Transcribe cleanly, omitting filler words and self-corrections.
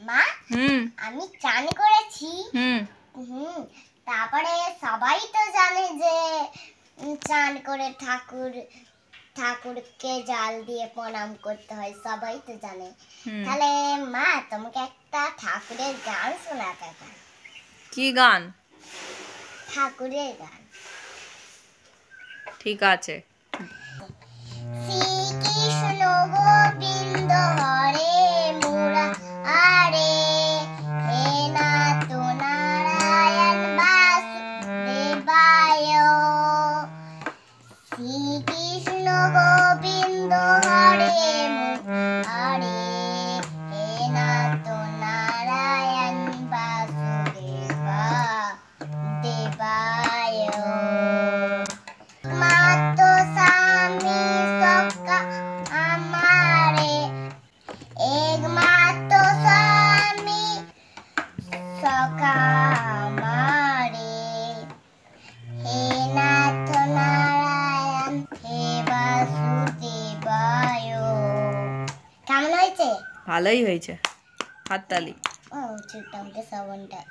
মা আমি চান করেছি তারপরে সবাই তো জানে যে চান করে ঠাকুরকে জাল দিয়ে প্রণাম করতে হয়, সবাই তো জানে। তাহলে মা তোমাকে একটা ঠাকুরের গান শোনাতে চাই। কি গান? ঠাকুরের গান। ঠিক আছে। শ্রীকৃষ্ণ গোবিন্দ হরে মুরারে, হে নাথ নারায়ণ বাসুদেবায়। শ্রীকৃষ্ণ গোবিন্দ হরে মুরারে, হে নাথ নারায়ণ বাসুদেবায়। মাতো স্বামী সখা আমারে, একমাত্র স্বামী সখা আমারে, হে নাথ নারায়ণ হে বাসুদেবায়। কেমন হয়েছে? ভালোই হয়েছে, হাততালি। ও ছোট্ট শ্রবণটা